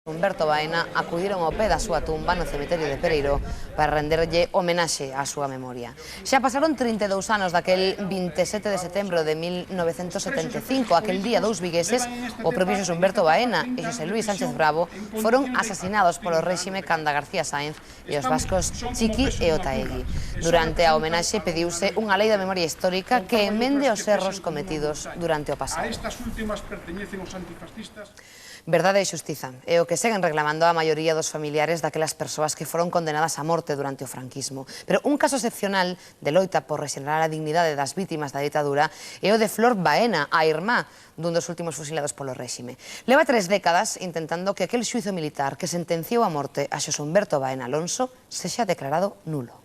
Humberto Baena acudiron ao pé da súa tumba no cemiterio de Pereiró para renderlle homenaxe á súa memoria. Xa pasaron 32 anos daquel 27 de setembro de 1975, aquel día dous vigueses, o propio Xosé Humberto Baena e Xosé Luis Sánchez Bravo, foron asasinados polo réxime canda García Sáenz e os vascos Chiqui e Otaegui. Durante a homenaxe pediuse unha lei da memoria histórica que emende os erros cometidos durante o pasado. A estas últimas perteñecen os antifascistas. Verdade e xustiza é o que seguen reclamando a maioría dos familiares daquelas persoas que foron condenadas a morte durante o franquismo. Pero un caso excepcional de loita por rexenerar a dignidade das vítimas da ditadura é o de Flor Baena, a irmá dun dos últimos fusilados polo réxime. Leva 3 décadas intentando que aquel xuízo militar que sentenciou a morte a Xosé Humberto Baena Alonso sexa declarado nulo.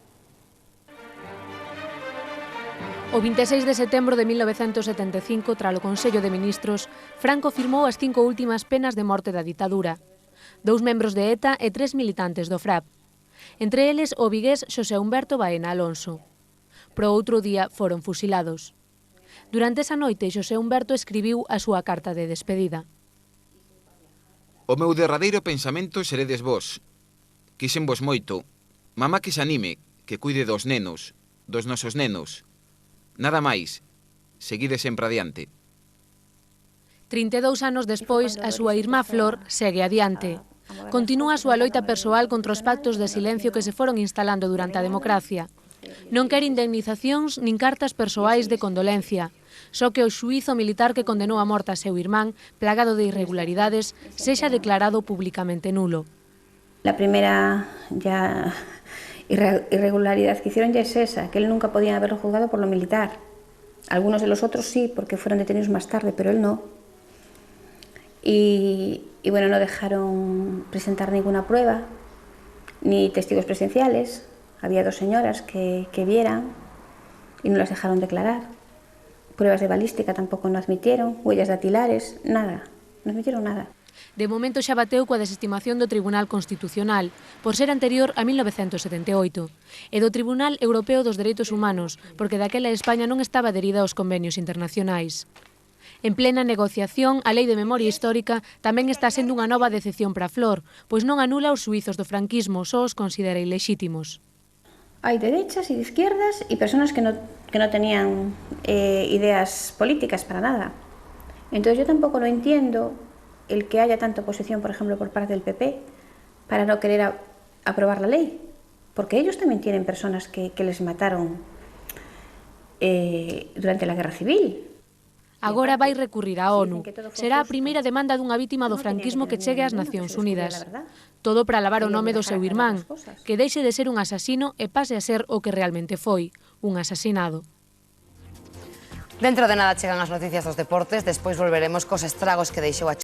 O 26 de setembro de 1975, tralo Consello de Ministros, Franco firmou as 5 últimas penas de morte da ditadura. 2 membros de ETA e 3 militantes do FRAP. Entre eles, o vigués Xosé Humberto Baena Alonso. Pro outro día foron fusilados. Durante esa noite, Xosé Humberto escribiu a súa carta de despedida. O meu derradeiro pensamento seredes vos. Quixenvos moito. Mamá que se anime, que cuide dos nenos, dos nosos nenos. Nada máis, seguide sempre adiante. 32 anos despois, a súa irmá Flor segue adiante. Continúa a súa loita persoal contra os pactos de silencio que se foron instalando durante a democracia. Non quere indemnizacións nin cartas persoais de condolencia, só que o xuízo militar que condenou a morte a seu irmán, plagado de irregularidades, sexa declarado públicamente nulo. La primera irregularidad que hicieron ya es esa, que él nunca podía haberlo juzgado por lo militar. Algunos de los otros sí, porque fueron detenidos más tarde, pero él no. Y bueno, no dejaron presentar ninguna prueba, ni testigos presenciales. Había 2 señoras que vieran y no las dejaron declarar. Pruebas de balística tampoco no admitieron, huellas dactilares, nada, no admitieron nada. De momento xa bateu coa desestimación do Tribunal Constitucional, por ser anterior a 1978, e do Tribunal Europeo dos Dereitos Humanos, porque daquela España non estaba adherida aos convenios internacionais. En plena negociación, a Lei de Memoria Histórica tamén está sendo unha nova decepción para Flor, pois non anula os xuízos do franquismo, só os considera ilexítimos. Hay derechas y de izquierdas y personas que no tenían ideas políticas para nada. Entonces yo tampoco lo entiendo el que haya tanta oposición, por ejemplo, por parte del PP, para no querer aprobar la ley. Porque ellos también tienen personas que les mataron durante la Guerra Civil. Agora vai recurrir á ONU. Será a primeira demanda dunha vítima do franquismo que chegue ás Nacións Unidas. Todo para lavar o nome do seu irmán, que deixe de ser un asasino e pase a ser o que realmente foi, un asasinado. Dentro de nada chegan as noticias dos deportes, despois volveremos cos estragos que deixou a